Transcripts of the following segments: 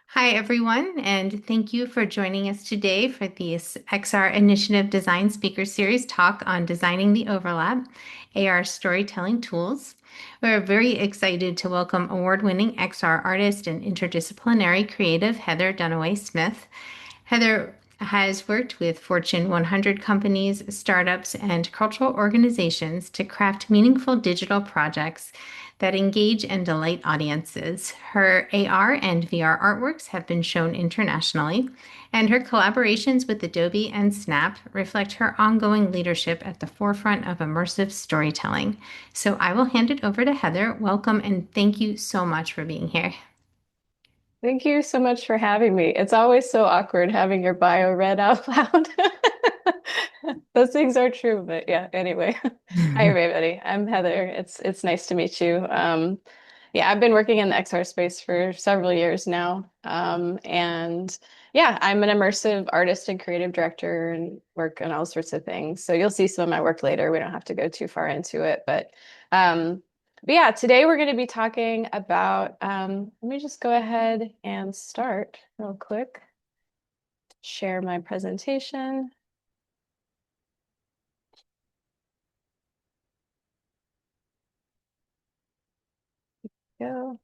Hi, everyone, and thank you for joining us today for this XR Initiative Design Speaker Series talk on designing the overlap, AR storytelling tools. We're very excited to welcome award-winning XR artist and interdisciplinary creative Heather Dunaway Smith. Heather has worked with Fortune 100 companies, startups, and cultural organizations to craft meaningful digital projects that engage and delight audiences. Her AR and VR artworks have been shown internationally, and her collaborations with Adobe and Snap reflect her ongoing leadership at the forefront of immersive storytelling. So I will hand it over to Heather. Welcome, and thank you so much for being here. Thank you so much for having me. It's always so awkward having your bio read out loud. Those things are true, but yeah, anyway. Hi everybody. I'm Heather. It's nice to meet you. Yeah, I've been working in the XR space for several years now. And yeah, I'm an immersive artist and creative director and work on all sorts of things. So you'll see some of my work later. We don't have to go too far into it, um but yeah, today we're going to be talking about, let me just go ahead and start real quick. Share my presentation. Go.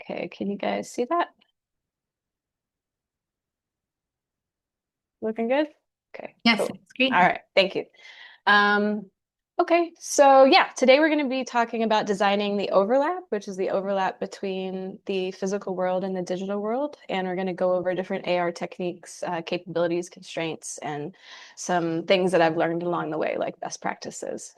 Okay, can you guys see that? Looking good? Okay, Yes, cool. that's great. All right, thank you. Um, okay, so yeah, today we're going to be talking about designing the overlap, which is the overlap between the physical world and the digital world. And we're going to go over different AR techniques, capabilities, constraints, and some things that I've learned along the way, like best practices.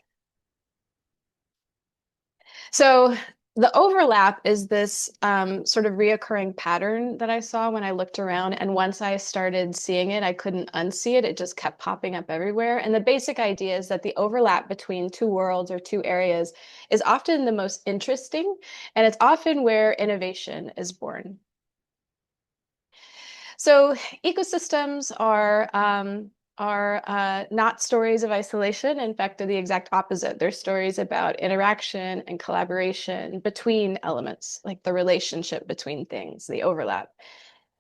So the overlap is this sort of reoccurring pattern that I saw when I looked around. And once I started seeing it, I couldn't unsee it. It just kept popping up everywhere. And the basic idea is that the overlap between two worlds or two areas is often the most interesting, and it's often where innovation is born. So ecosystems are not stories of isolation. In fact, they're the exact opposite. They're stories about interaction and collaboration between elements, like the relationship between things, the overlap.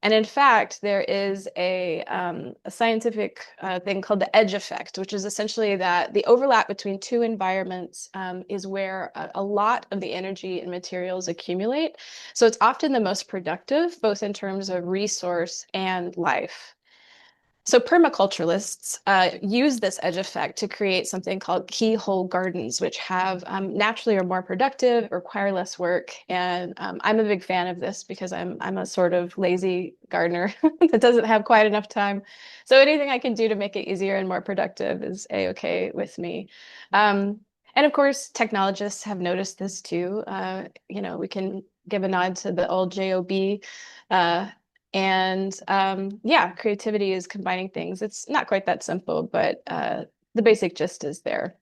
And in fact, there is a scientific thing called the edge effect, which is essentially that the overlap between two environments is where a lot of the energy and materials accumulate. So it's often the most productive, both in terms of resource and life. So permaculturalists use this edge effect to create something called keyhole gardens, which have naturally are more productive, require less work. And I'm a big fan of this because I'm a sort of lazy gardener that doesn't have quite enough time. So anything I can do to make it easier and more productive is a-okay with me. Um, and of course, technologists have noticed this too. We can give a nod to the old JOB uh, and yeah, creativity is combining things. It's not quite that simple, but the basic gist is there.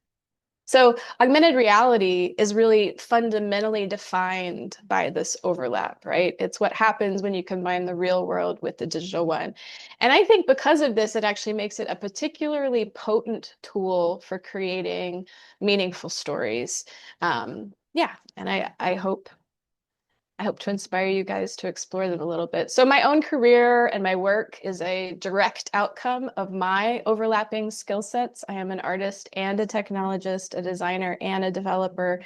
So augmented reality is really fundamentally defined by this overlap, right? It's what happens when you combine the real world with the digital one. And I think because of this, it actually makes it a particularly potent tool for creating meaningful stories. Yeah, and I hope to inspire you guys to explore them a little bit. So my own career and my work is a direct outcome of my overlapping skill sets. I am an artist and a technologist, a designer and a developer.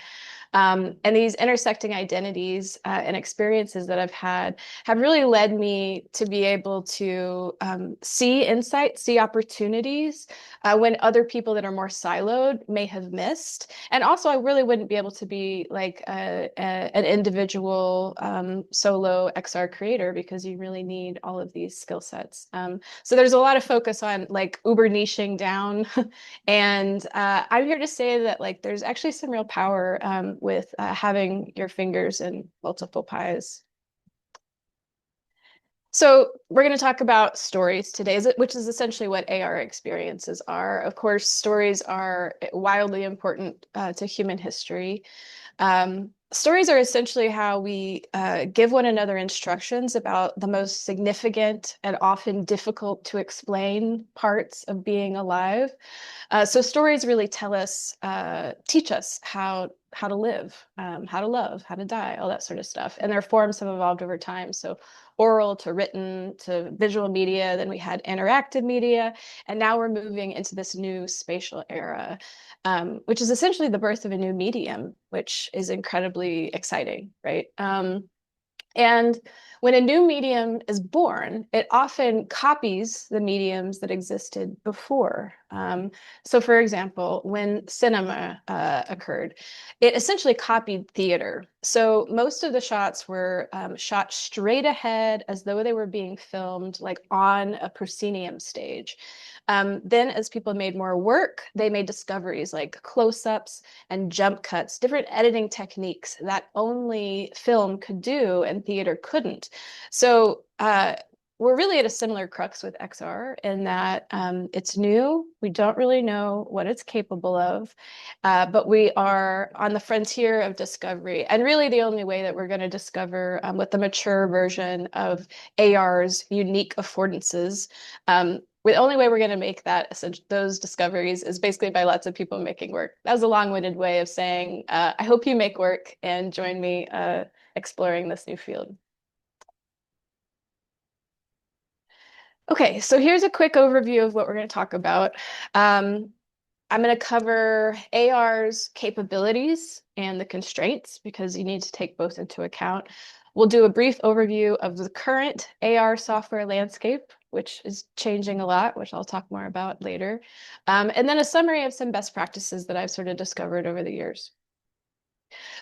And these intersecting identities and experiences that I've had have really led me to be able to see insight, see opportunities when other people that are more siloed may have missed. And also, I really wouldn't be able to be like an individual solo XR creator because you really need all of these skill sets. So there's a lot of focus on like uber niching down and I'm here to say that like there's actually some real power with having your fingers in multiple pies. So we're going to talk about stories today, which is essentially what AR experiences are. Of course, stories are wildly important to human history. Stories are essentially how we give one another instructions about the most significant and often difficult to explain parts of being alive. So stories really teach us how to live, how to love, how to die, all that sort of stuff. And their forms have evolved over time. So oral to written to visual media, then we had interactive media, and now we're moving into this new spatial era, which is essentially the birth of a new medium, which is incredibly exciting, right? And when a new medium is born, it often copies the mediums that existed before. So, for example, when cinema occurred, it essentially copied theater. So, most of the shots were shot straight ahead as though they were being filmed like on a proscenium stage. Then, as people made more work, they made discoveries like close ups and jump cuts, different editing techniques that only film could do and theater couldn't. So we're really at a similar crux with XR in that it's new. We don't really know what it's capable of, but we are on the frontier of discovery. And really, the only way that we're going to discover what the mature version of AR's unique affordances the only way we're going to make those discoveries is basically by lots of people making work. That was a long-winded way of saying, I hope you make work and join me exploring this new field. Okay, so here's a quick overview of what we're going to talk about. I'm going to cover AR's capabilities and the constraints because you need to take both into account. We'll do a brief overview of the current AR software landscape, which is changing a lot, which I'll talk more about later. And then a summary of some best practices that I've sort of discovered over the years.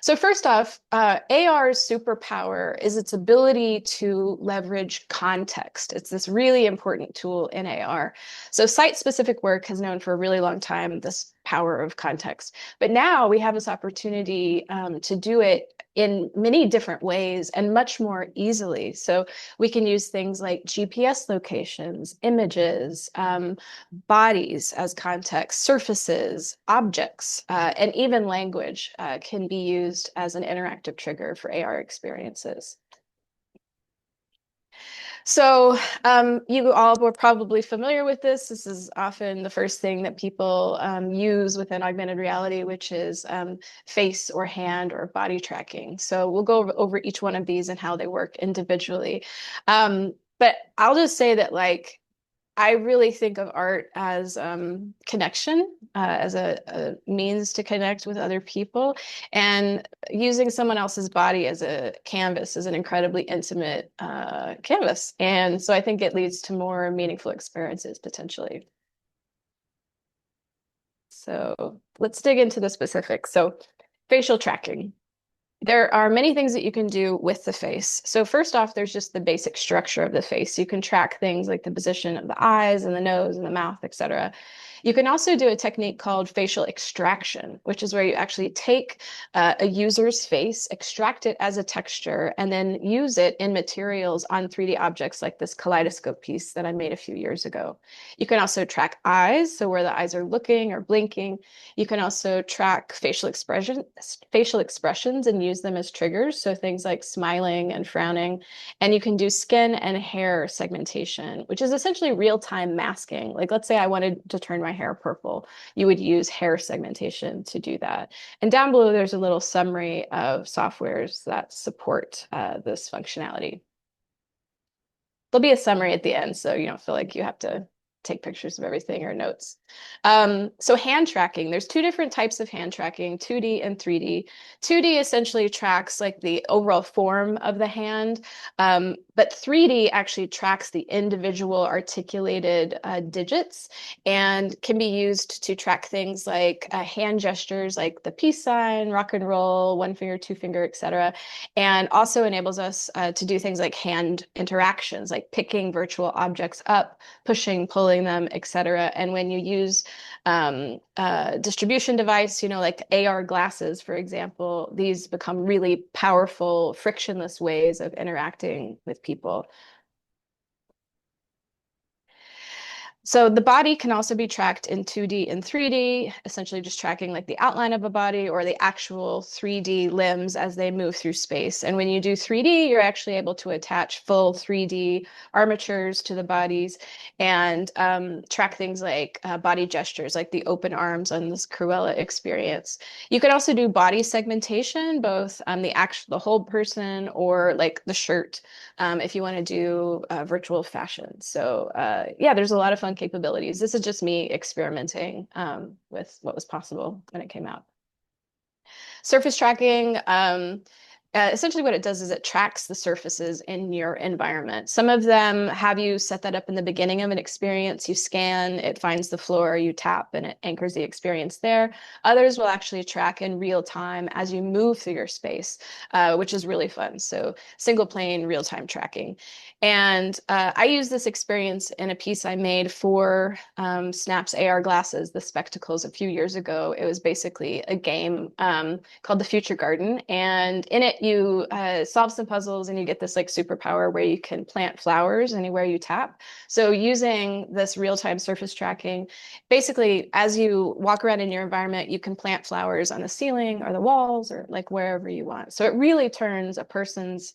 So first off, AR's superpower is its ability to leverage context. It's this really important tool in AR. So site-specific work has known for a really long time this power of context. But now we have this opportunity to do it in many different ways and much more easily. So we can use things like GPS locations, images, bodies as context, surfaces, objects, and even language can be used as an interactive trigger for AR experiences. So you all were probably familiar with this. This is often the first thing that people use within augmented reality, which is face or hand or body tracking. So we'll go over each one of these and how they work individually. But I'll just say that like I really think of art as connection, as a means to connect with other people. And using someone else's body as a canvas is an incredibly intimate canvas. And so I think it leads to more meaningful experiences potentially. So let's dig into the specifics. So facial tracking. There are many things that you can do with the face. So first off, there's just the basic structure of the face. You can track things like the position of the eyes and the nose and the mouth, etc. You can also do a technique called facial extraction, which is where you actually take a user's face, extract it as a texture, and then use it in materials on 3D objects like this kaleidoscope piece that I made a few years ago. You can also track eyes, so where the eyes are looking or blinking. You can also track facial expressions and use them as triggers. So things like smiling and frowning. And you can do skin and hair segmentation, which is essentially real-time masking. Like let's say I wanted to turn my hair purple. You would use hair segmentation to do that. And down below, there's a little summary of softwares that support this functionality. There'll be a summary at the end, so you don't feel like you have to take pictures of everything or notes. So hand tracking, there's two different types of hand tracking, 2D and 3D. 2D essentially tracks like the overall form of the hand, but 3D actually tracks the individual articulated digits and can be used to track things like hand gestures like the peace sign, rock and roll, one finger, two finger, etc. And also enables us to do things like hand interactions, like picking virtual objects up, pushing, pulling them, etc. And when you use distribution device, like AR glasses, for example, these become really powerful, frictionless ways of interacting with people. So the body can also be tracked in 2D and 3D, essentially just tracking like the outline of a body or the actual 3D limbs as they move through space. And when you do 3D, you're actually able to attach full 3D armatures to the bodies and track things like body gestures, like the open arms on this Cruella experience. You can also do body segmentation, both the whole person or like the shirt if you want to do virtual fashion. So yeah, there's a lot of fun capabilities. This is just me experimenting with what was possible when it came out. Surface tracking, essentially what it does is it tracks the surfaces in your environment. Some of them have you set that up in the beginning of an experience. You scan, it finds the floor, you tap, and it anchors the experience there. Others will actually track in real time as you move through your space, which is really fun. So single plane real-time tracking. And I use this experience in a piece I made for Snap's AR glasses, the spectacles a few years ago. It was basically a game called The Future Garden. And in it, you solve some puzzles and you get this like superpower where you can plant flowers anywhere you tap. So using this real-time surface tracking, basically, as you walk around in your environment, you can plant flowers on the ceiling or the walls or like wherever you want. So it really turns a person's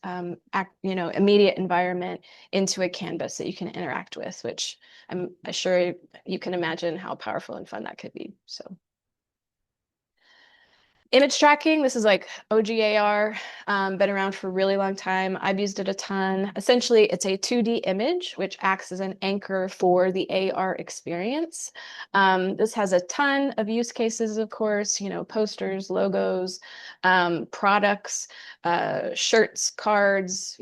immediate environment into a canvas that you can interact with, which I'm sure you can imagine how powerful and fun that could be. So image tracking, this is like OGAR, been around for a really long time. I've used it a ton. Essentially, it's a 2D image, which acts as an anchor for the AR experience. This has a ton of use cases, of course, posters, logos, products, shirts, cards,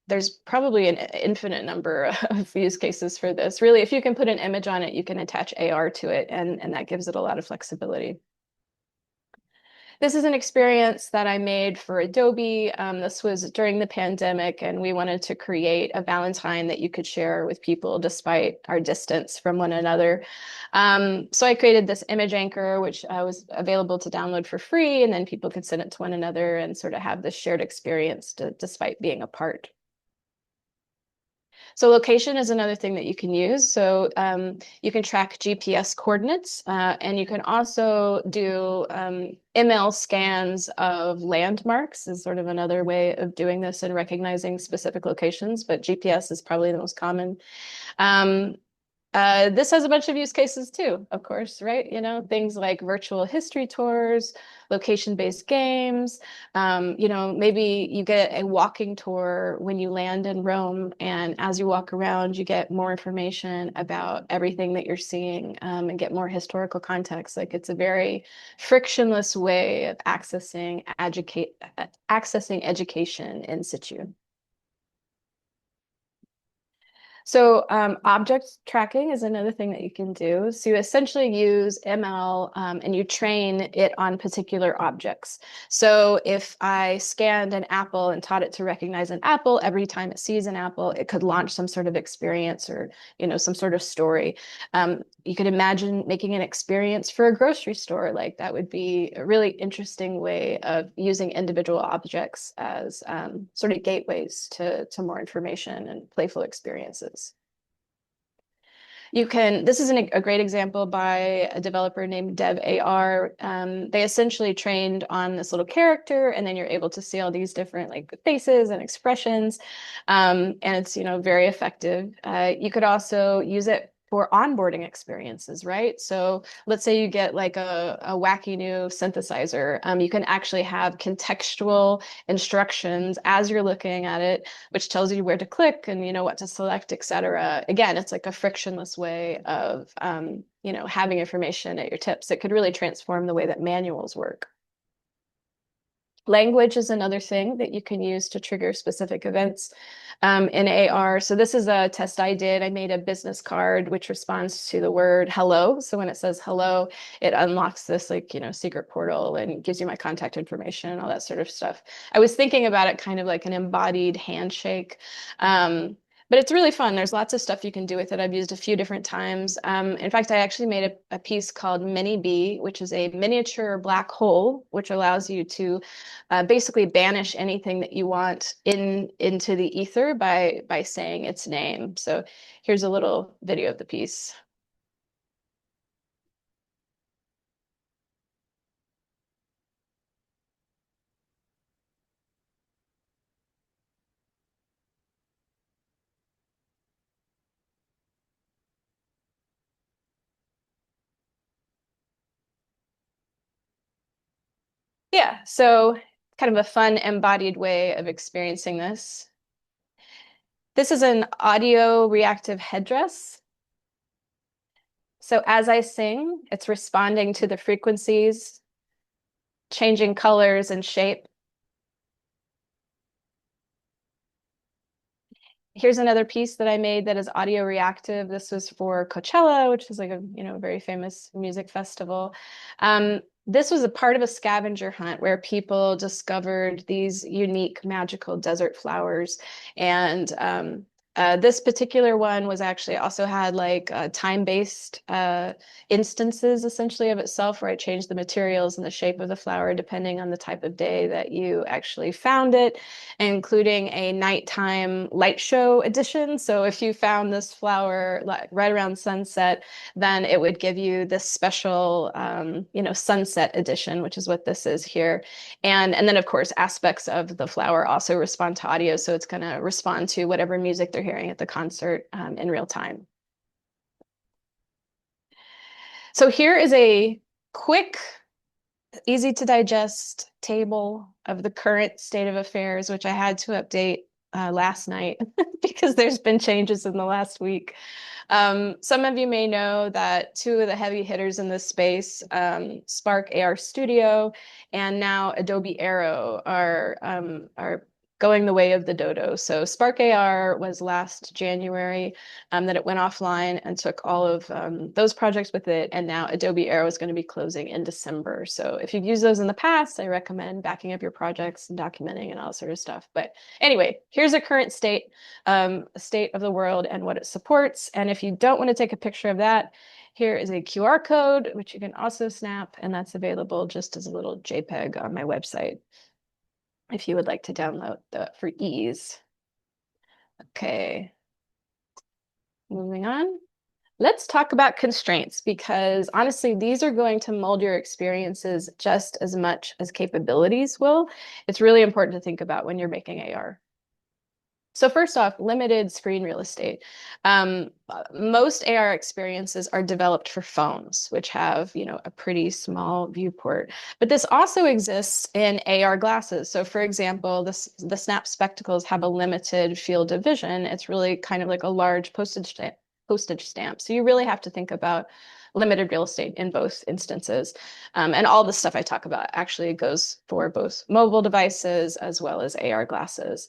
there's probably an infinite number of use cases for this. Really, if you can put an image on it, you can attach AR to it, and that gives it a lot of flexibility. This is an experience that I made for Adobe. This was during the pandemic, and we wanted to create a Valentine that you could share with people despite our distance from one another. So I created this image anchor, which was available to download for free, and then people could send it to one another and sort of have this shared experience despite being apart. So location is another thing that you can use. So you can track GPS coordinates, and you can also do ML scans of landmarks is sort of another way of doing this and recognizing specific locations, but GPS is probably the most common. Um, this has a bunch of use cases too, of course, right? Things like virtual history tours, location-based games. Maybe you get a walking tour when you land in Rome, and as you walk around, you get more information about everything that you're seeing, and get more historical context. Like it's a very frictionless way of accessing education in situ. So object tracking is another thing that you can do. So you essentially use ML and you train it on particular objects. So if I scanned an apple and taught it to recognize an apple, every time it sees an apple, it could launch some sort of experience or some sort of story. You could imagine making an experience for a grocery store. Like that would be a really interesting way of using individual objects as sort of gateways to more information and playful experiences. This is a great example by a developer named Dev AR. They essentially trained on this little character, and then you're able to see all these different like faces and expressions. And it's, very effective. You could also use it for onboarding experiences, right? So let's say you get like a wacky new synthesizer. You can actually have contextual instructions as you're looking at it, which tells you where to click and what to select, et cetera. Again, it's like a frictionless way of having information at your tips. It could really transform the way that manuals work. Language is another thing that you can use to trigger specific events in AR. So this is a test I did. I made a business card which responds to the word hello. So when it says hello, it unlocks this secret portal and gives you my contact information and all that sort of stuff. I was thinking about it kind of like an embodied handshake. But it's really fun. There's lots of stuff you can do with it. I've used a few different times. In fact, I actually made a piece called Mini B, which is a miniature black hole, which allows you to basically banish anything that you want into the ether by saying its name. So here's a little video of the piece. Yeah, so kind of a fun embodied way of experiencing this. This is an audio reactive headdress. So as I sing, it's responding to the frequencies, changing colors and shape. Here's another piece that I made that is audio reactive. This was for Coachella, which is like a very famous music festival. This was a part of a scavenger hunt where people discovered these unique magical desert flowers. And this particular one was actually also had like time-based instances essentially of itself, where I changed the materials and the shape of the flower depending on the type of day that you actually found it, including a nighttime light show edition. So if you found this flower like right around sunset, then it would give you this special, sunset edition, which is what this is here. And then of course aspects of the flower also respond to audio, so it's going to respond to whatever music they're hearing at the concert in real time. So here is a quick, easy to digest table of the current state of affairs, which I had to update last night because there's been changes in the last week. Some of you may know that two of the heavy hitters in this space, Spark AR Studio and now Adobe Aero, are going the way of the dodo. So Spark AR was last January that it went offline and took all of those projects with it. And now Adobe Aero is going to be closing in December. So if you've used those in the past, I recommend backing up your projects and documenting and all sort of stuff. But anyway, here's a current state of the world and what it supports. And if you don't want to take a picture of that, here is a QR code, which you can also snap, and that's available just as a little JPEG on my website if you would like to download that for ease. Okay, moving on. Let's talk about constraints, because honestly, these are going to mold your experiences just as much as capabilities will. It's really important to think about when you're making AR. So first off, limited screen real estate. Most AR experiences are developed for phones, which have, a pretty small viewport. But this also exists in AR glasses. So for example, the Snap spectacles have a limited field of vision. It's really kind of like a large postage stamp. So you really have to think about limited real estate in both instances. And all the stuff I talk about actually goes for both mobile devices as well as AR glasses.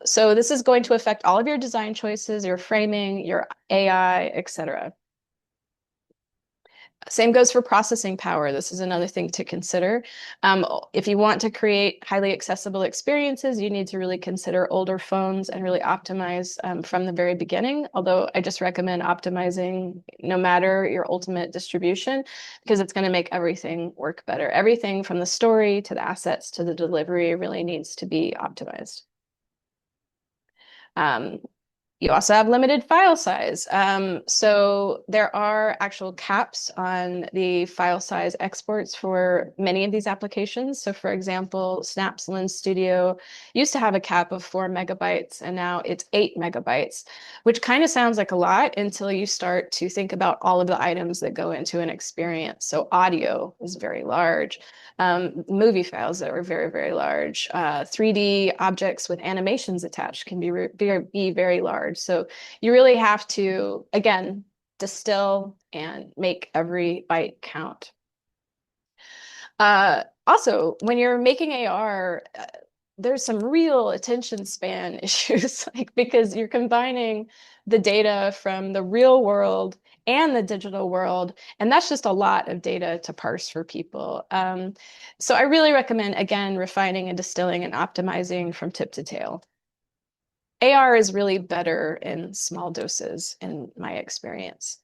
So this is going to affect all of your design choices, your framing, your AI, etc. Same goes for processing power. This is another thing to consider. If you want to create highly accessible experiences, you need to really consider older phones and really optimize from the very beginning. Although I just recommend optimizing no matter your ultimate distribution, because it's going to make everything work better. Everything from the story to the assets to the delivery really needs to be optimized. Um, You also have limited file size. So there are actual caps on the file size exports for many of these applications. So for example, Snap's Lens Studio used to have a cap of 4 MB, and now it's 8 MB, which kind of sounds like a lot until you start to think about all of the items that go into an experience. So audio is very large. Movie files that are very, very large. 3D objects with animations attached can be very large. So you really have to, again, distill and make every byte count. Also, when you're making AR, there's some real attention span issues, like because you're combining the data from the real world and the digital world, and that's just a lot of data to parse for people. So I really recommend, again, refining and distilling and optimizing from tip to tail. AR is really better in small doses in my experience.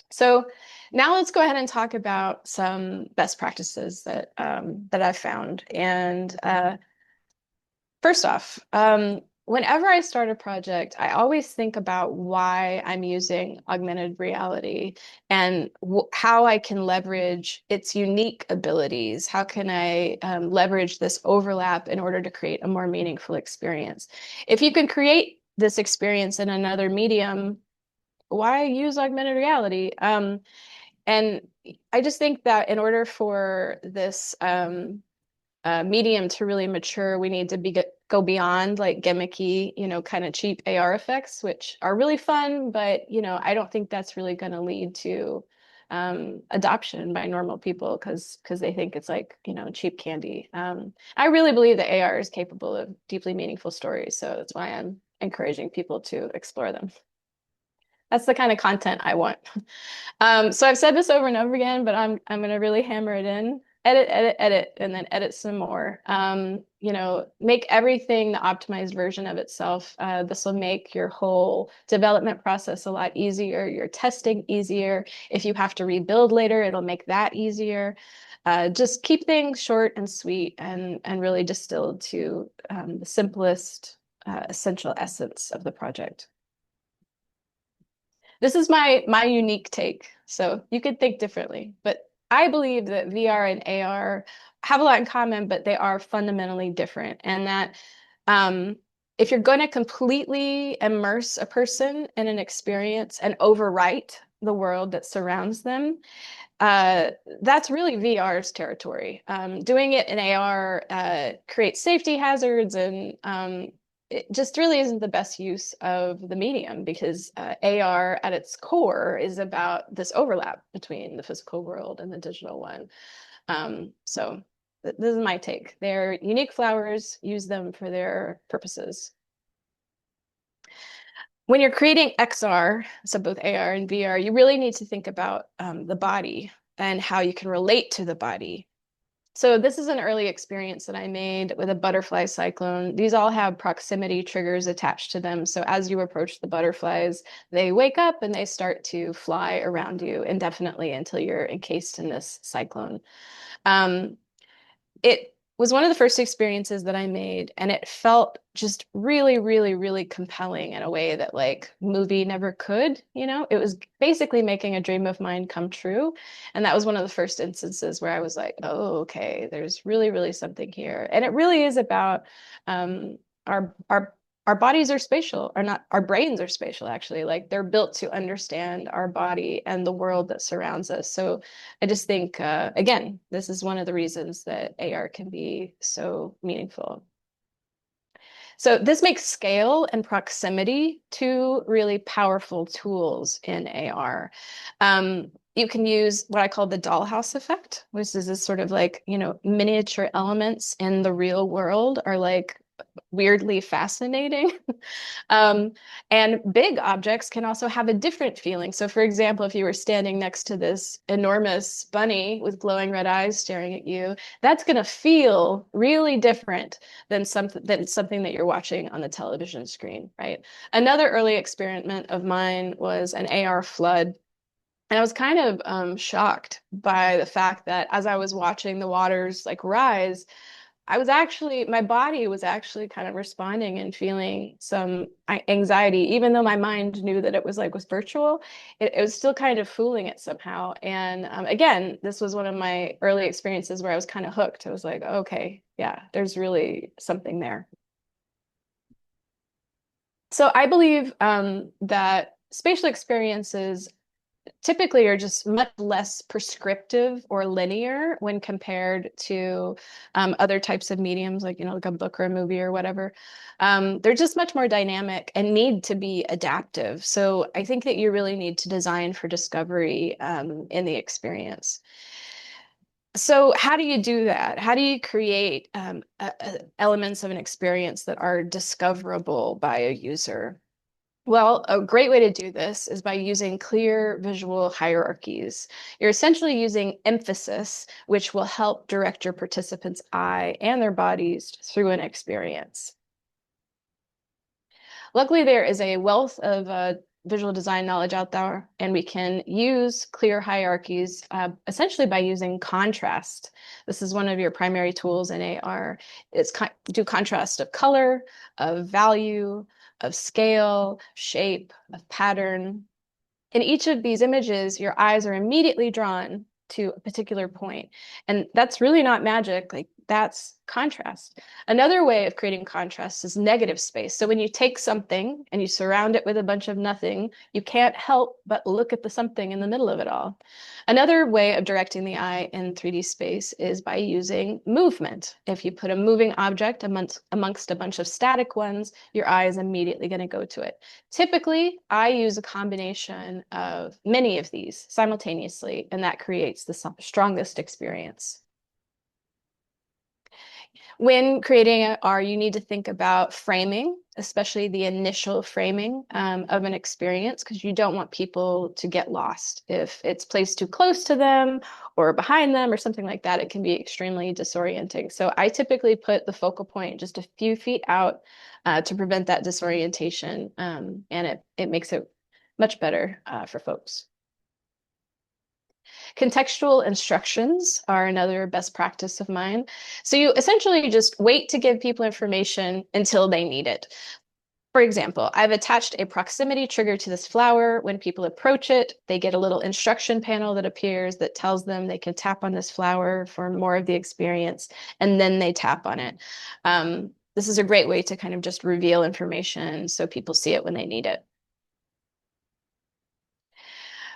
So now let's go ahead and talk about some best practices that I've found. And first off, whenever I start a project, I always think about why I'm using augmented reality and how I can leverage its unique abilities. How can I leverage this overlap in order to create a more meaningful experience? If you can create this experience in another medium, why use augmented reality? And I just think that in order for this medium to really mature, we need to go beyond like gimmicky, kind of cheap AR effects, which are really fun, but I don't think that's really going to lead to adoption by normal people because they think it's like cheap candy. I really believe that AR is capable of deeply meaningful stories, so that's why I'm encouraging people to explore them. That's the kind of content I want. So I've said this over and over again, but I'm gonna really hammer it in. Edit, edit, edit, and then edit some more. Make everything the optimized version of itself. This will make your whole development process a lot easier, your testing easier. If you have to rebuild later, it'll make that easier. Just keep things short and sweet and really distilled to the simplest essential essence of the project. This is my unique take. So you could think differently, but I believe that VR and AR have a lot in common, but they are fundamentally different. And that if you're going to completely immerse a person in an experience and overwrite the world that surrounds them, uh, that's really VR's territory. Doing it in AR creates safety hazards and it just really isn't the best use of the medium because AR at its core is about this overlap between the physical world and the digital one. So this is my take. They're unique flowers, use them for their purposes. When you're creating XR, so both AR and VR, you really need to think about the body and how you can relate to the body. So this is an early experience that I made with a butterfly cyclone. These all have proximity triggers attached to them. So as you approach the butterflies, they wake up and they start to fly around you indefinitely until you're encased in this cyclone. Um, it was one of the first experiences that I made, and it felt just really, really, really compelling in a way that like movie never could, It was basically making a dream of mine come true. And that was one of the first instances where I was like, oh, okay, there's really, really something here. And it really is about um our bodies are spatial, or not, our brains are spatial actually. Like they're built to understand our body and the world that surrounds us. So I just think, again, this is one of the reasons that AR can be so meaningful. So this makes scale and proximity two really powerful tools in AR. You can use what I call the dollhouse effect, which is this sort of like, miniature elements in the real world are like weirdly fascinating. Um, and big objects can also have a different feeling. So, for example, if you were standing next to this enormous bunny with glowing red eyes staring at you, that's going to feel really different than something that you're watching on the television screen, right? Another early experiment of mine was an AR flood. And I was kind of shocked by the fact that as I was watching the waters like rise, my body was actually kind of responding and feeling some anxiety, even though my mind knew that it was virtual. It was still kind of fooling it somehow. And again, this was one of my early experiences where I was kind of hooked. I was like, okay, yeah, there's really something there. So I believe that spatial experiences typically are just much less prescriptive or linear when compared to other types of mediums, like a book or a movie or whatever. They're just much more dynamic and need to be adaptive. So I think that you really need to design for discovery in the experience. So how do you do that? How do you create elements of an experience that are discoverable by a user? Well, a great way to do this is by using clear visual hierarchies. You're essentially using emphasis, which will help direct your participants' eye and their bodies through an experience. Luckily, there is a wealth of visual design knowledge out there, and we can use clear hierarchies essentially by using contrast. This is one of your primary tools in AR. It's do contrast of color, of value, of scale, shape, of pattern. In each of these images, your eyes are immediately drawn to a particular point. And that's really not magic. Like, that's contrast. Another way of creating contrast is negative space. So when you take something and you surround it with a bunch of nothing, you can't help but look at the something in the middle of it all. Another way of directing the eye in 3D space is by using movement. If you put a moving object amongst a bunch of static ones, your eye is immediately going to go to it. Typically, I use a combination of many of these simultaneously, and that creates the strongest experience. When creating AR, you need to think about framing, especially the initial framing of an experience, because you don't want people to get lost. If it's placed too close to them or behind them or something like that, it can be extremely disorienting. So I typically put the focal point just a few feet out to prevent that disorientation, and it makes it much better for folks. Contextual instructions are another best practice of mine. So you essentially just wait to give people information until they need it. For example, I've attached a proximity trigger to this flower. When people approach it, they get a little instruction panel that appears that tells them they can tap on this flower for more of the experience, and then they tap on it. This is a great way to kind of just reveal information so people see it when they need it.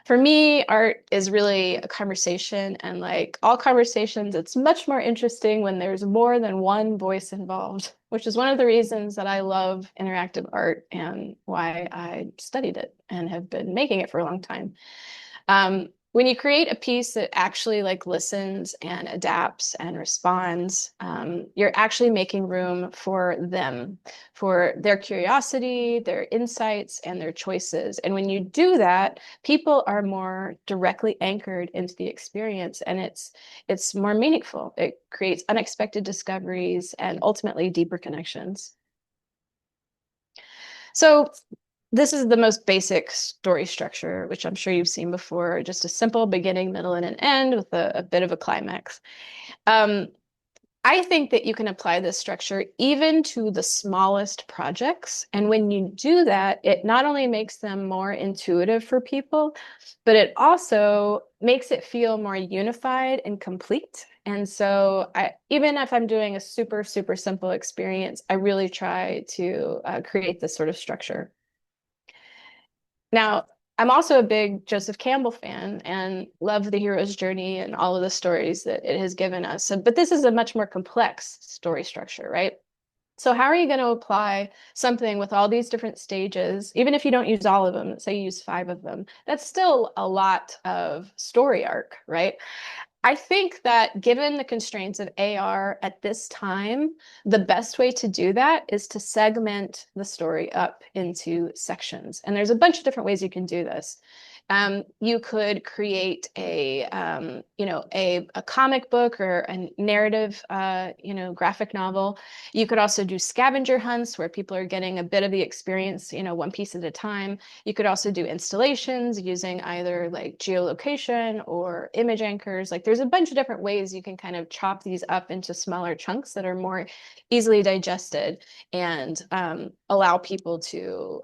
For me, art is really a conversation, and like all conversations, it's much more interesting when there's more than one voice involved, which is one of the reasons that I love interactive art and why I studied it and have been making it for a long time. When you create a piece that actually like listens and adapts and responds, you're actually making room for them, for their curiosity, their insights, and their choices. And when you do that, people are more directly anchored into the experience, and it's more meaningful. It creates unexpected discoveries and ultimately deeper connections. So this is the most basic story structure, which I'm sure you've seen before, just a simple beginning, middle, and an end with a bit of a climax. Um, I think that you can apply this structure even to the smallest projects. And when you do that, it not only makes them more intuitive for people, but it also makes it feel more unified and complete. And so even if I'm doing a super, super simple experience, I really try to create this sort of structure. Now, I'm also a big Joseph Campbell fan and love the hero's journey and all of the stories that it has given us. So, but this is a much more complex story structure, right? So how are you going to apply something with all these different stages, even if you don't use all of them, say you use 5 of them, that's still a lot of story arc, right? I think that given the constraints of AR at this time, the best way to do that is to segment the story up into sections. And there's a bunch of different ways you can do this. You could create a comic book or a narrative, graphic novel. You could also do scavenger hunts where people are getting a bit of the experience, one piece at a time. You could also do installations using either like geolocation or image anchors. Like there's a bunch of different ways you can kind of chop these up into smaller chunks that are more easily digested and allow people to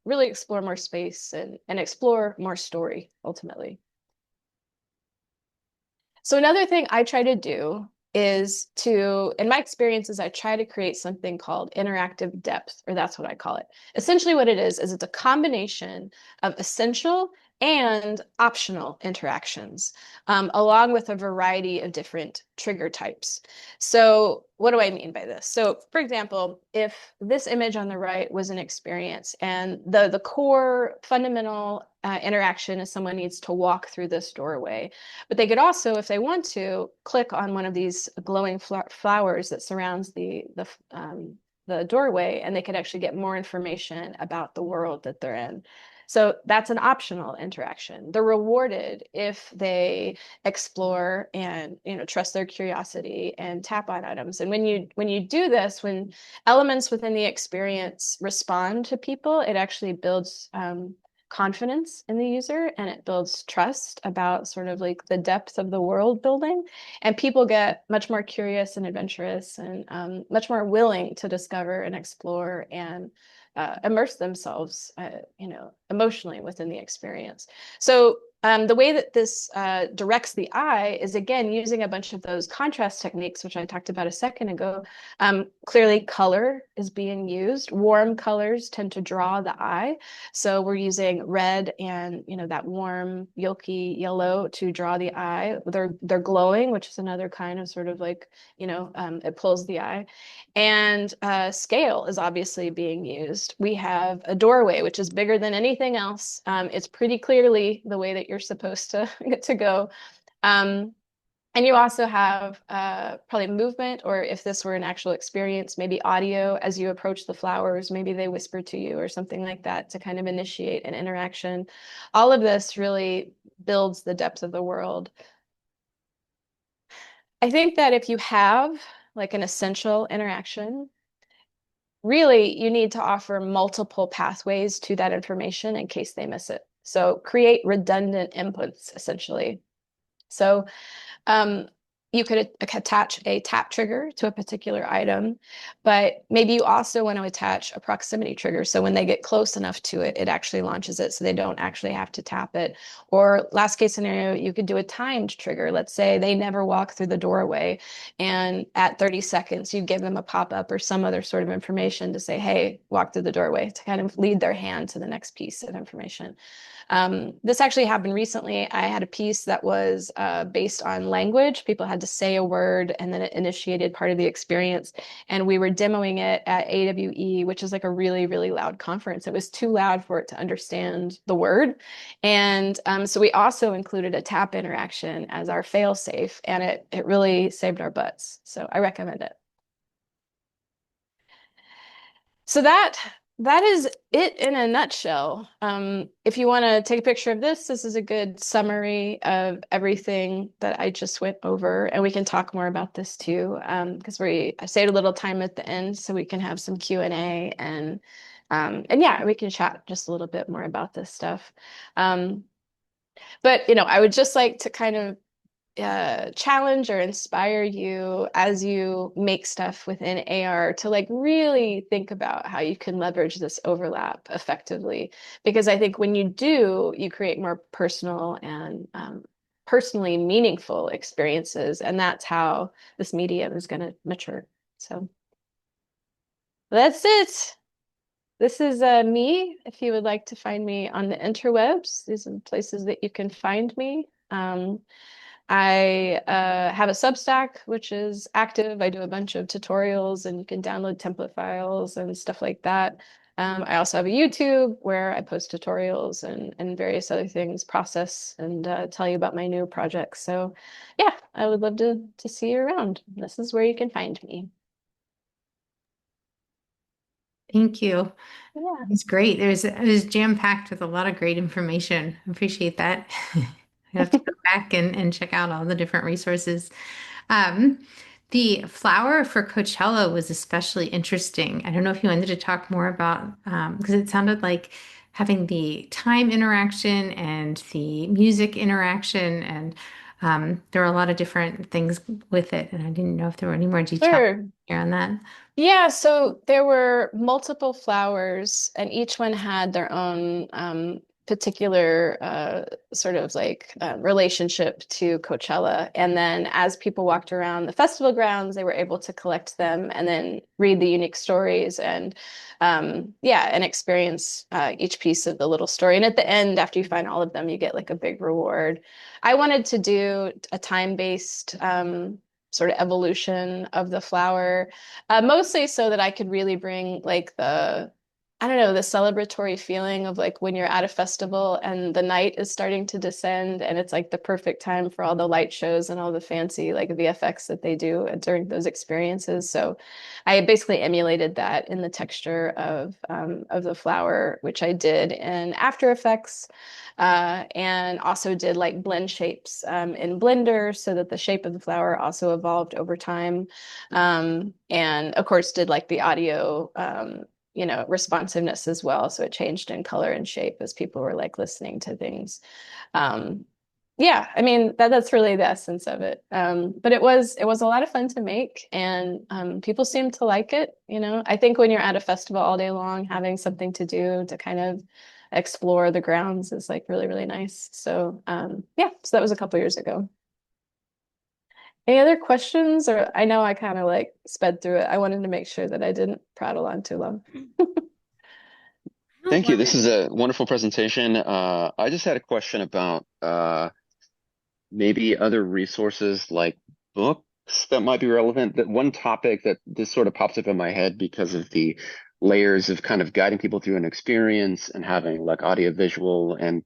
really explore more space and explore more story ultimately. So another thing I try to do is in my experiences, I try to create something called interactive depth, or that's what I call it. Essentially what it is it's a combination of essential and optional interactions, along with a variety of different trigger types. So what do I mean by this? So for example, if this image on the right was an experience and the core fundamental interaction is someone needs to walk through this doorway, but they could also, if they want to, click on one of these glowing flowers that surrounds the doorway, and they could actually get more information about the world that they're in. So that's an optional interaction. They're rewarded if they explore and, trust their curiosity and tap on items. And when you do this, when elements within the experience respond to people, it actually builds confidence in the user, and it builds trust about sort of like the depth of the world building. And people get much more curious and adventurous, and much more willing to discover and explore and immerse themselves, emotionally within the experience. So the way that this directs the eye is, again, using a bunch of those contrast techniques, which I talked about a second ago. Clearly, color is being used. Warm colors tend to draw the eye. So we're using red and, that warm, yolky yellow to draw the eye. They're glowing, which is another kind of sort of like, it pulls the eye. And scale is obviously being used. We have a doorway, which is bigger than anything else. It's pretty clearly the way that you're supposed to get to go. Um, and you also have probably movement, or if this were an actual experience, maybe audio as you approach the flowers, maybe they whisper to you or something like that to kind of initiate an interaction. All of this really builds the depth of the world. I think that if you have like an essential interaction, really you need to offer multiple pathways to that information in case they miss it. So create redundant inputs, essentially. So um, you could attach a tap trigger to a particular item, but maybe you also want to attach a proximity trigger. So when they get close enough to it, it actually launches it so they don't actually have to tap it. Or last case scenario, you could do a timed trigger. Let's say they never walk through the doorway, and at 30 seconds, you give them a pop-up or some other sort of information to say, hey, walk through the doorway, to kind of lead their hand to the next piece of information. This actually happened recently. I had a piece that was based on language. People had to say a word, and then it initiated part of the experience. And we were demoing it at AWE, which is like a really, really loud conference. It was too loud for it to understand the word. And so we also included a tap interaction as our fail safe, and it really saved our butts. So I recommend it. So that is it in a nutshell. If you want to take a picture of this, this is a good summary of everything that I just went over, and we can talk more about this too, because I saved a little time at the end so we can have some Q&A, and yeah, we can chat just a little bit more about this stuff. But I would just like to kind of challenge or inspire you as you make stuff within AR to like really think about how you can leverage this overlap effectively. Because I think when you do, you create more personal and personally meaningful experiences. And that's how this medium is going to mature. So that's it. This is me. If you would like to find me on the interwebs, these are places that you can find me. I have a Substack, which is active. I do a bunch of tutorials, and you can download template files and stuff like that. I also have a YouTube where I post tutorials and various other things, process, and tell you about my new projects. So yeah, I would love to see you around. This is where you can find me. Thank you. Yeah. It's great. It was jam-packed with a lot of great information. I appreciate that. I have to go back and check out all the different resources. Um, the flower for Coachella was especially interesting. I don't know if you wanted to talk more about, because it sounded like having the time interaction and the music interaction, and there were a lot of different things with it, and I didn't know if there were any more details Sure. here on that. Yeah, so there were multiple flowers, and each one had their own particular sort of like relationship to Coachella. And then as people walked around the festival grounds, they were able to collect them and then read the unique stories and yeah, and experience each piece of the little story. And at the end, after you find all of them, you get like a big reward. I wanted to do a time-based sort of evolution of the flower. Mostly so that I could really bring like the I don't know, the celebratory feeling of like when you're at a festival and the night is starting to descend and it's like the perfect time for all the light shows and all the fancy like VFX that they do during those experiences. So I basically emulated that in the texture of the flower, which I did in After Effects, and also did like blend shapes in Blender so that the shape of the flower also evolved over time. And of course did like the audio responsiveness as well. So it changed in color and shape as people were like listening to things. Um, yeah, I mean that's really the essence of it. But it was a lot of fun to make, and people seemed to like it. I think when you're at a festival all day long, having something to do to kind of explore the grounds is like really, really nice. So yeah, so that was a couple years ago. Any other questions? Or I know I kind of like sped through it. I wanted to make sure that I didn't prattle on too long. Oh, Thank you. well, This is a wonderful presentation. I just had a question about maybe other resources like books that might be relevant. That one topic that this sort of pops up in my head because of the layers of kind of guiding people through an experience and having like audio, visual, and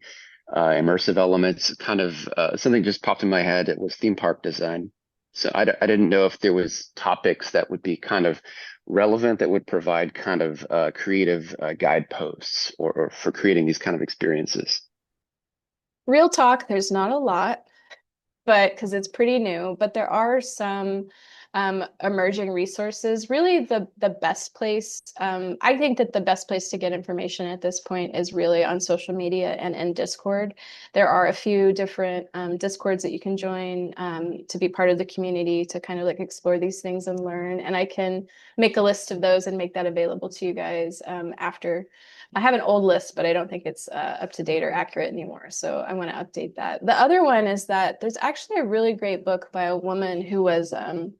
immersive elements. Kind of something just popped in my head. It was theme park design. So I didn't know if there was topics that would be kind of relevant that would provide kind of creative guideposts or for creating these kind of experiences. Real talk, there's not a lot, but because it's pretty new, but there are some emerging resources. Really, the best place, I think that the best place to get information at this point is really on social media and in Discord. There are a few different Discords that you can join to be part of the community to kind of like explore these things and learn. And I can make a list of those and make that available to you guys after. I have an old list, but I don't think it's up to date or accurate anymore. So I want to update that. The other one is that there's actually a really great book by a woman who was an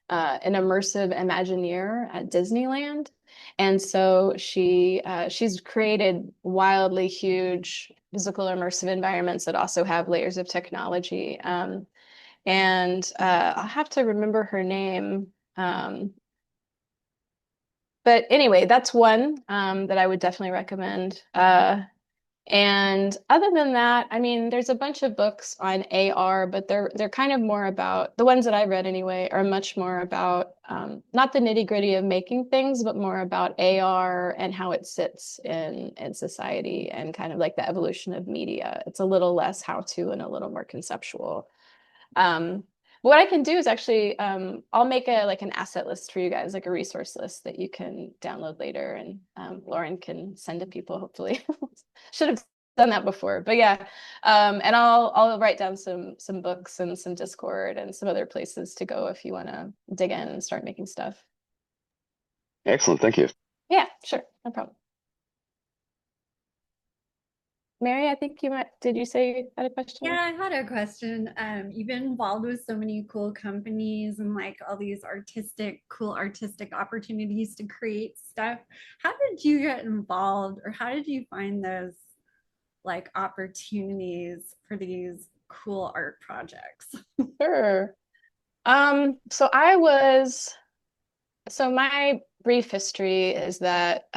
immersive Imagineer at Disneyland. And so she's created wildly huge physical immersive environments that also have layers of technology. And I'll have to remember her name. But anyway, that's one that I would definitely recommend. And other than that, I mean, there's a bunch of books on AR, but they're kind of more about the ones that I read anyway are much more about not the nitty-gritty of making things, but more about AR and how it sits in society and kind of like the evolution of media. It's a little less how-to and a little more conceptual. Um, what I can do is actually I'll make a like an asset list for you guys, like a resource list that you can download later, and Lauren can send to people hopefully. Should have done that before, but yeah. And I'll write down some books and some Discord and some other places to go if you want to dig in and start making stuff. Excellent. Thank you. Yeah, sure, no problem. Mary, I think did you say you had a question? Yeah, I had a question. You've been involved with so many cool companies and like all these cool artistic opportunities to create stuff. How did you get involved, or how did you find those like opportunities for these cool art projects? Sure. So so my brief history is that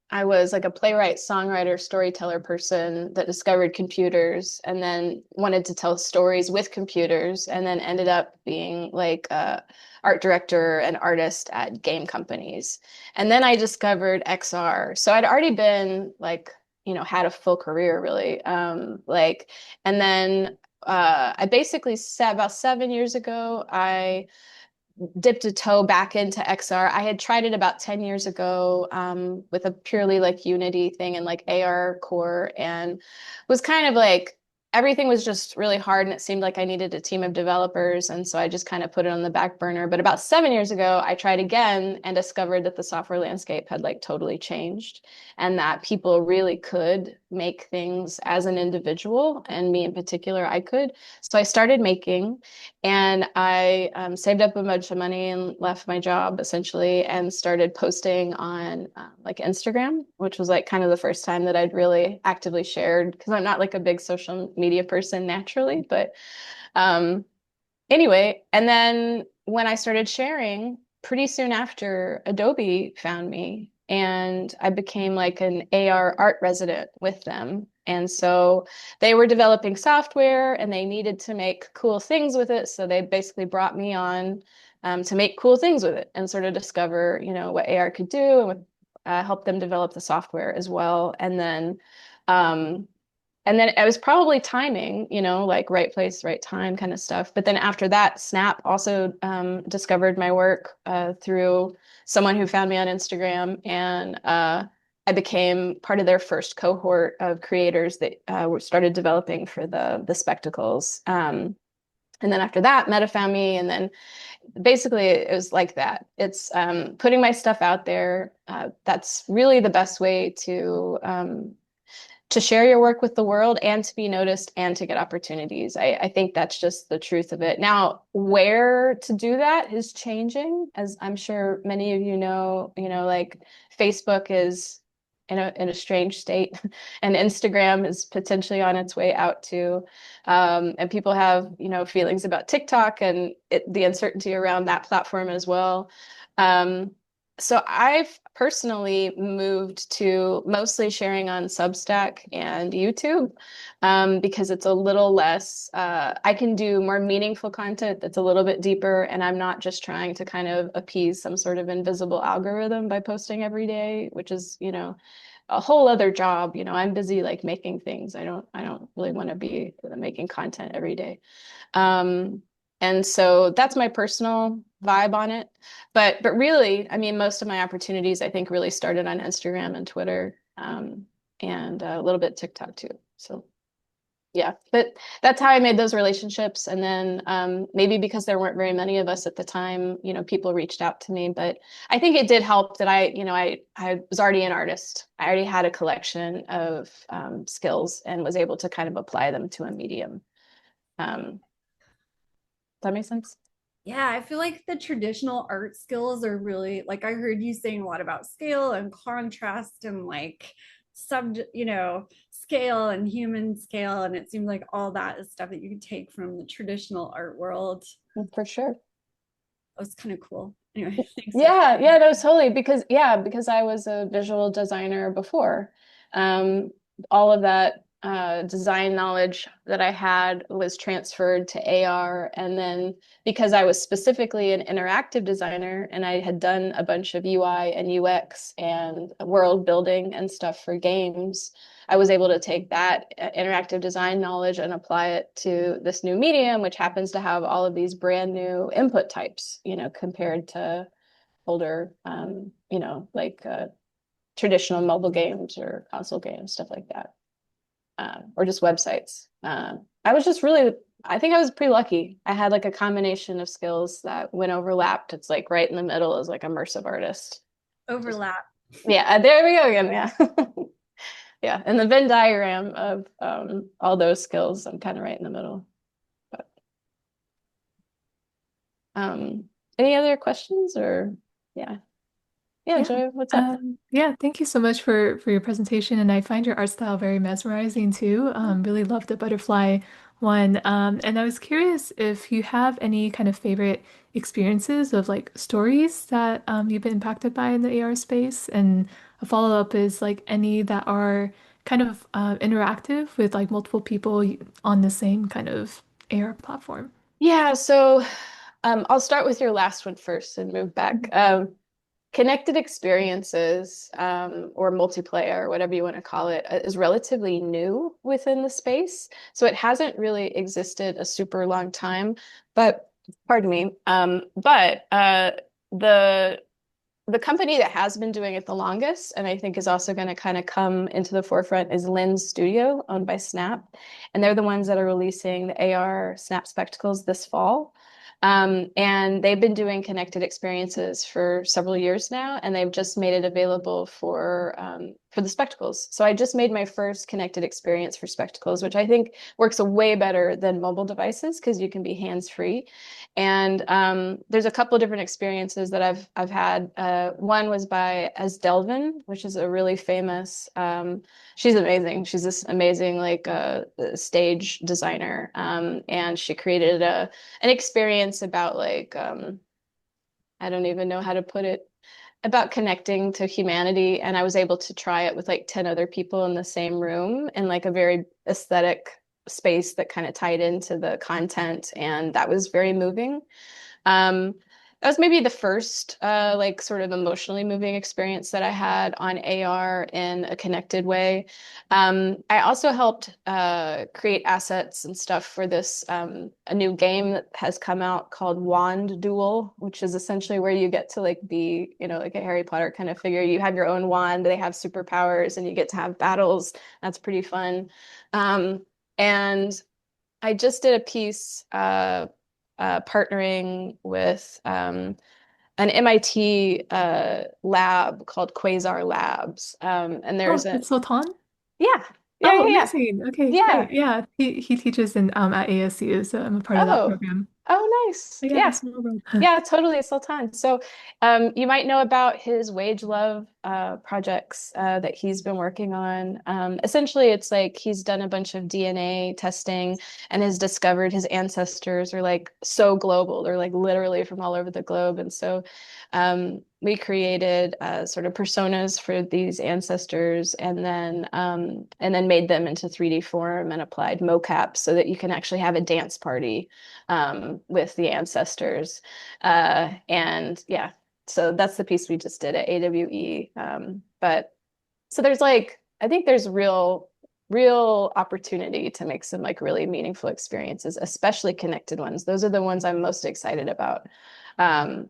I was like a playwright, songwriter, storyteller person that discovered computers and then wanted to tell stories with computers, and then ended up being like a art director and artist at game companies. And then I discovered XR. So I'd already been like, had a full career really. And then I basically said about 7 years ago, I dipped a toe back into XR. I had tried it about 10 years ago with a purely like Unity thing and like AR core, and was kind of like everything was just really hard and it seemed like I needed a team of developers. And so I just kind of put it on the back burner. But about 7 years ago, I tried again and discovered that the software landscape had like totally changed and that people really could make things as an individual. And me in particular, I could. So I started making, and I saved up a bunch of money and left my job essentially and started posting on like Instagram, which was like kind of the first time that I'd really actively shared, because I'm not like a big social media person naturally. But um, anyway, and then when I started sharing, pretty soon after, Adobe found me and I became like an AR art resident with them. And so they were developing software and they needed to make cool things with it. So they basically brought me on to make cool things with it and sort of discover, what AR could do, and help them develop the software as well. Um, and then it was probably timing, like right place, right time kind of stuff. But then after that, Snap also discovered my work through someone who found me on Instagram. And I became part of their first cohort of creators that started developing for the spectacles. And then after that, Meta found me. And then basically it was like that. It's putting my stuff out there. That's really the best way to share your work with the world and to be noticed and to get opportunities. I think that's just the truth of it. Now, where to do that is changing, as I'm sure many of like Facebook is in a strange state, and Instagram is potentially on its way out too. And people have, feelings about TikTok and the uncertainty around that platform as well. So I've personally moved to mostly sharing on Substack and YouTube, because it's a little less, I can do more meaningful content that's a little bit deeper, and I'm not just trying to kind of appease some sort of invisible algorithm by posting every day, which is, a whole other job. I'm busy like making things. I don't really want to be making content every day. Um, and so that's my personal vibe on it. But really, I mean, most of my opportunities, I think, really started on Instagram and Twitter, and a little bit TikTok too. So yeah, but that's how I made those relationships. And then maybe because there weren't very many of us at the time, people reached out to me. But I think it did help that I was already an artist. I already had a collection of skills and was able to kind of apply them to a medium. Does that make sense? Yeah, I feel like the traditional art skills are really like I heard you saying a lot about scale and contrast and like scale and human scale. And it seemed like all that is stuff that you could take from the traditional art world. For sure. That was kind of cool. Anyway, thanks for Yeah, no, totally. Because I was a visual designer before. Um, all of that design knowledge that I had was transferred to AR. And then because I was specifically an interactive designer and I had done a bunch of UI and UX and world building and stuff for games, I was able to take that interactive design knowledge and apply it to this new medium, which happens to have all of these brand new input types, compared to older, like traditional mobile games or console games, stuff like that, or just websites. I think I was pretty lucky. I had like a combination of skills that when overlapped, it's like right in the middle is like immersive artist. overlap. Yeah, there we go again. Yeah. Yeah. And the Venn diagram of all those skills, I'm kind of right in the middle. But um, any other questions or yeah. Yeah, Yeah. Joy, what's up? Yeah, thank you so much for your presentation. And I find your art style very mesmerizing too. Really love the butterfly one. And I was curious if you have any kind of favorite experiences of like stories that you've been impacted by in the AR space. And a follow-up is like any that are kind of interactive with like multiple people on the same kind of AR platform. Yeah, so I'll start with your last one first and move back. Connected experiences, or multiplayer, or whatever you want to call it, is relatively new within the space. So it hasn't really existed a super long time, but pardon me. But the company that has been doing it the longest, and I think is also going to kind of come into the forefront, is Lens Studio, owned by Snap. And they're the ones that are releasing the AR Snap spectacles this fall. And they've been doing connected experiences for several years now, and they've just made it available for the spectacles. So I just made my first connected experience for spectacles, which I think works way better than mobile devices because you can be hands-free. And there's a couple of different experiences that I've had. One was by As Delvin, which is a really famous. She's amazing. She's this amazing like stage designer, and she created an experience about like I don't even know how to put it. about connecting to humanity, and I was able to try it with like 10 other people in the same room in like a very aesthetic space that kind of tied into the content, and that was very moving. Um, that was maybe the first like sort of emotionally moving experience that I had on AR in a connected way. I also helped create assets and stuff for this a new game that has come out called Wand Duel, which is essentially where you get to like be, you know, like a Harry Potter kind of figure. You have your own wand, they have superpowers, and you get to have battles. That's pretty fun. And I just did a piece partnering with an MIT lab called Quasar Labs. And there's Oh, a, it's Sultan? yeah, yeah, Oh, yeah, yeah. amazing. Okay, Yeah. great. Yeah, he teaches in at ASU, so I'm a part of that Oh, program. oh, nice. But yeah, Yeah. small world. Yeah, totally. Sultan. So you might know about his Wage Love projects that he's been working on. Essentially, it's like he's done a bunch of DNA testing and has discovered his ancestors are like so global. They're like literally from all over the globe. And so we created sort of personas for these ancestors and then made them into 3D form and applied mocap so that you can actually have a dance party with the ancestors. And yeah, so that's the piece we just did at AWE. But so there's like, I think there's real opportunity to make some like really meaningful experiences, especially connected ones. Those are the ones I'm most excited about.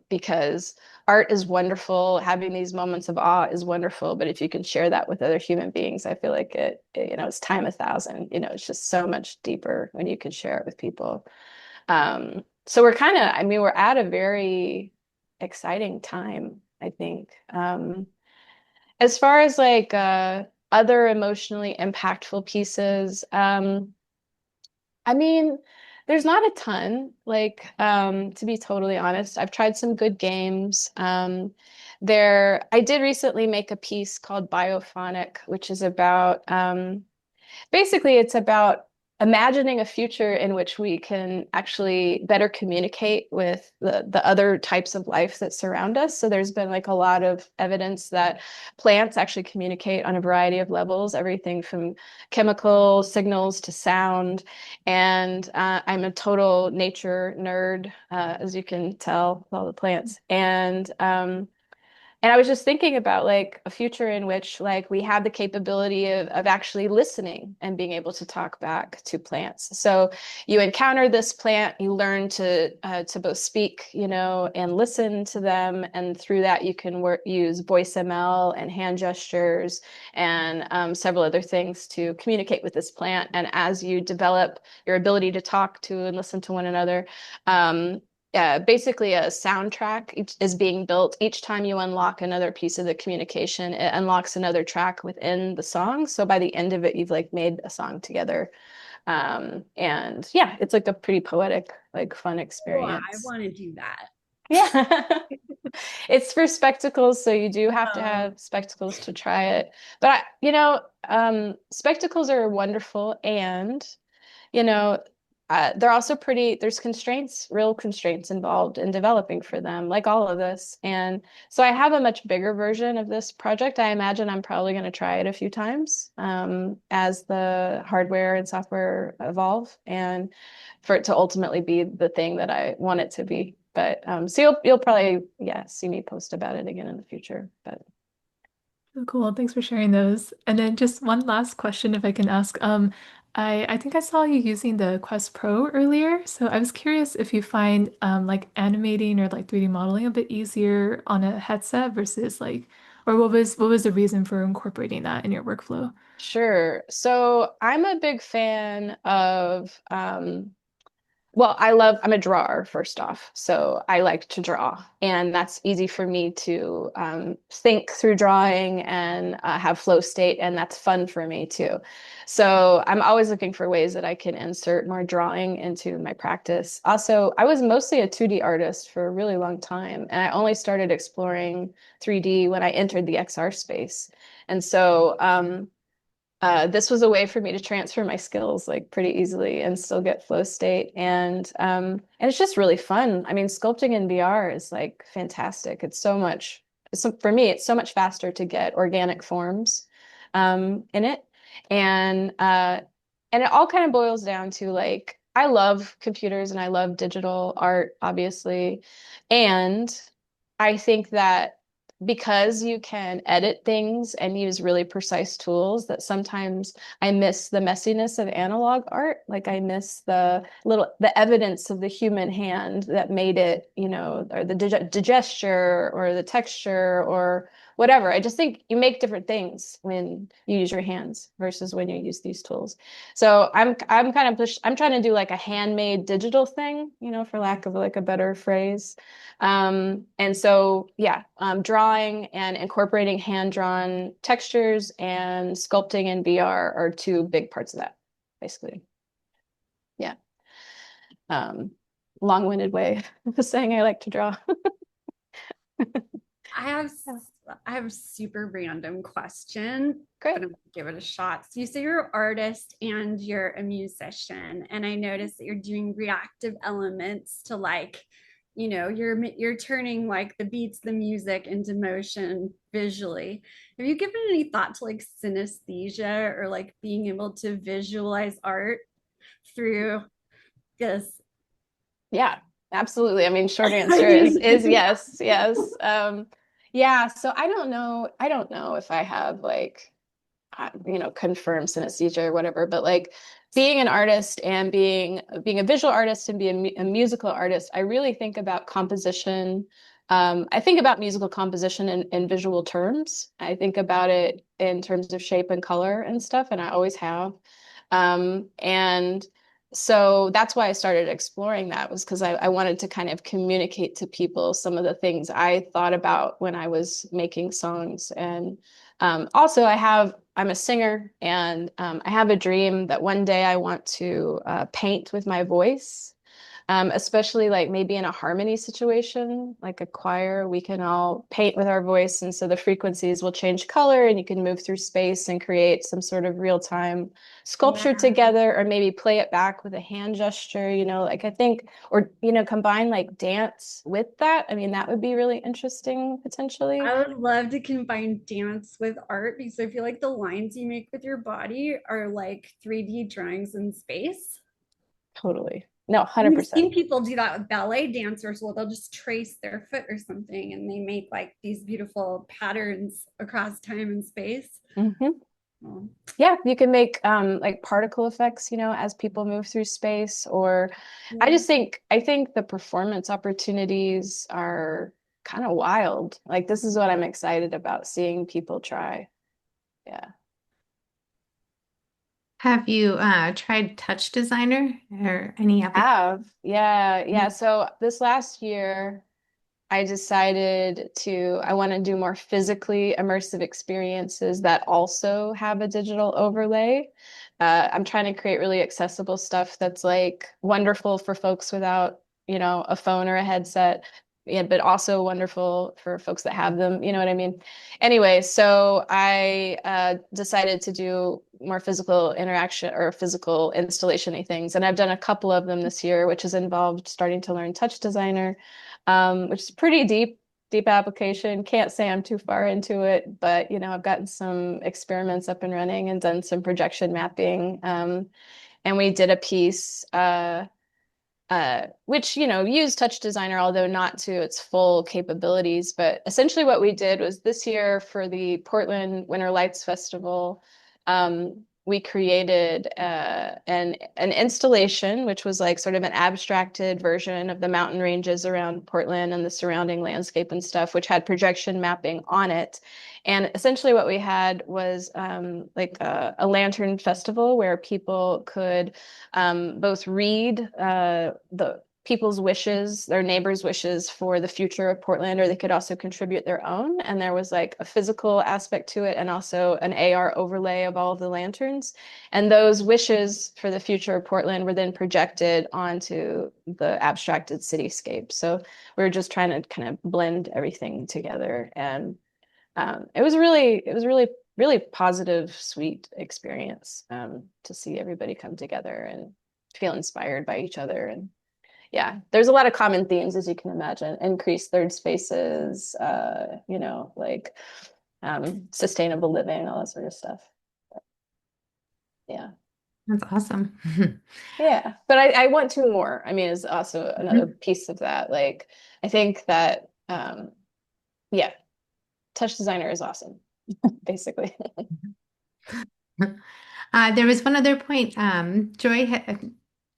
Because art is wonderful, having these moments of awe is wonderful, but if you can share that with other human beings, I feel like you know, it's time 1,000. You know, it's just so much deeper when you can share it with people. So we're kind of, I mean, we're at a very exciting time, I think. As far as like other emotionally impactful pieces, I mean, there's not a ton, like, to be totally honest. I've tried some good games. I did recently make a piece called Biophonic, which is about basically, it's about imagining a future in which we can actually better communicate with the other types of life that surround us. So there's been like a lot of evidence that plants actually communicate on a variety of levels, everything from chemical signals to sound. And I'm a total nature nerd, as you can tell with all the plants. And I was just thinking about like a future in which like we have the capability of actually listening and being able to talk back to plants. So you encounter this plant, you learn to both speak, you know, and listen to them, and through that you can use voice ML and hand gestures and several other things to communicate with this plant. And as you develop your ability to talk to and listen to one another, basically a soundtrack is being built. Each time you unlock another piece of the communication, it unlocks another track within the song. So by the end of it, you've like made a song together. And yeah, it's like a pretty poetic, like fun Oh, I experience. want to do that. Yeah. It's for spectacles, so you do have to have spectacles to try it. But you know, spectacles are wonderful, and you know, they're also there's constraints, real constraints involved in developing for them, like all of this. And so I have a much bigger version of this project. I imagine I'm probably going to try it a few times as the hardware and software evolve, and for it to ultimately be the thing that I want it to be. But so you'll probably, yeah, see me post about it again in the future. But Oh, cool. Thanks for sharing those. And then just one last question, if I can ask. I think I saw you using the Quest Pro earlier, so I was curious if you find like animating or like 3D modeling a bit easier on a headset versus like, or what was the reason for incorporating that in your workflow? sure. So I'm a big fan of well, I'm a drawer, first off. So I like to draw, and that's easy for me to think through drawing and have flow state, and that's fun for me too. So I'm always looking for ways that I can insert more drawing into my practice. Also, I was mostly a 2D artist for a really long time, and I only started exploring 3D when I entered the XR space. And so, this was a way for me to transfer my skills like pretty easily and still get flow state. And it's just really fun. I mean, sculpting in VR is like fantastic. It's so much so for me, it's so much faster to get organic forms in it. And it all kind of boils down to like, I love computers and I love digital art, obviously. And I think that because you can edit things and use really precise tools, that sometimes I miss the messiness of analog art. Like I miss the evidence of the human hand that made it, you know, or the gesture or the texture or whatever. I just think you make different things when you use your hands versus when you use these tools. So I'm kind of I'm trying to do like a handmade digital thing, you know, for lack of like a better phrase. And so yeah, drawing and incorporating hand-drawn textures and sculpting in VR are two big parts of that, basically. Yeah. Um, Long-winded way of saying I like to draw. I have I have a super random question, Great. but I'm gonna give it a shot. So you say you're an artist and you're a musician, and I noticed that you're doing reactive elements to like, you know, you're turning like the beats, the music into motion visually. Have you given any thought to like synesthesia or like being able to visualize art through this? Yeah, absolutely. I mean, short answer is yes, yes. Yeah, so I don't know if I have like you know, confirmed synesthesia or whatever, but like being an artist and being a visual artist and being a musical artist, I really think about composition. I think about musical composition in visual terms. I think about it in terms of shape and color and stuff, and I always have. And so that's why I started exploring that was because I wanted to kind of communicate to people some of the things I thought about when I was making songs. And also I'm a singer and I have a dream that one day I want to paint with my voice. Especially like maybe in a harmony situation, like a choir, we can all paint with our voice. And so the frequencies will change color and you can move through space and create some sort of real-time sculpture Yeah. together, or maybe play it back with a hand gesture, you know, like I think, or, you know, combine like dance with that. I mean, that would be really interesting potentially. I would love to combine dance with art because I feel like the lines you make with your body are like 3D drawings in space. Totally. No, And we've 100%. seen people do that with ballet dancers. Well, they'll just trace their foot or something and they make like these beautiful patterns across time and space. Hmm. Oh, Yeah, you can make like particle effects, you know, as people move through space. Or yeah. I think the performance opportunities are kind of wild. Like this is what I'm excited about seeing people try. Yeah. Have you tried Touch Designer or any application? Yeah. So this last year, I decided I want to do more physically immersive experiences that also have a digital overlay. I'm trying to create really accessible stuff that's like wonderful for folks without, you know, a phone or a headset, yeah, but also wonderful for folks that have them. You know what I mean? Anyway, so I decided to do more physical interaction or physical installation-y things. And I've done a couple of them this year, which has involved starting to learn Touch Designer, which is pretty deep application. Can't say I'm too far into it, but you know, I've gotten some experiments up and running and done some projection mapping. And we did a piece which, you know, used Touch Designer, although not to its full capabilities. But essentially what we did was this year for the Portland Winter Lights Festival, we created an installation, which was like sort of an abstracted version of the mountain ranges around Portland and the surrounding landscape and stuff, which had projection mapping on it. And essentially what we had was like a lantern festival where people could both read the people's wishes, their neighbors' wishes for the future of Portland, or they could also contribute their own. And there was like a physical aspect to it and also an AR overlay of all of the lanterns. And those wishes for the future of Portland were then projected onto the abstracted cityscape. So we were just trying to kind of blend everything together. And it was really positive, sweet experience to see everybody come together and feel inspired by each other. And yeah, there's a lot of common themes, as you can imagine. Increased third spaces, like sustainable living, all that sort of stuff. Yeah. That's awesome. Yeah. But I want to more. I mean, is also another piece of that. Like, I think that, yeah, touch designer is awesome, basically. There was one other point.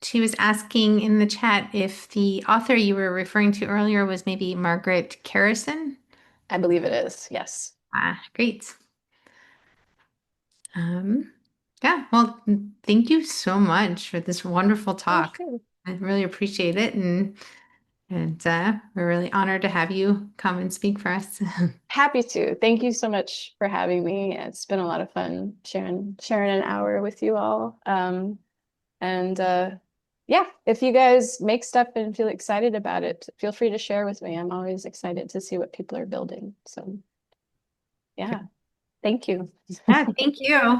She was asking in the chat if the author you were referring to earlier was maybe Margaret Carrison. I believe it is. Yes. Great. Yeah, well, thank you so much for this wonderful Thank talk. you. I really appreciate it, and we're really honored to have you come and speak for us. Happy to. Thank you so much for having me. It's been a lot of fun sharing an hour with you all. And yeah, if you guys make stuff and feel excited about it, feel free to share with me. I'm always excited to see what people are building. So yeah, thank you. Yeah, thank you.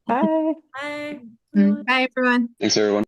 Bye. Bye. Bye, everyone. Thanks, everyone.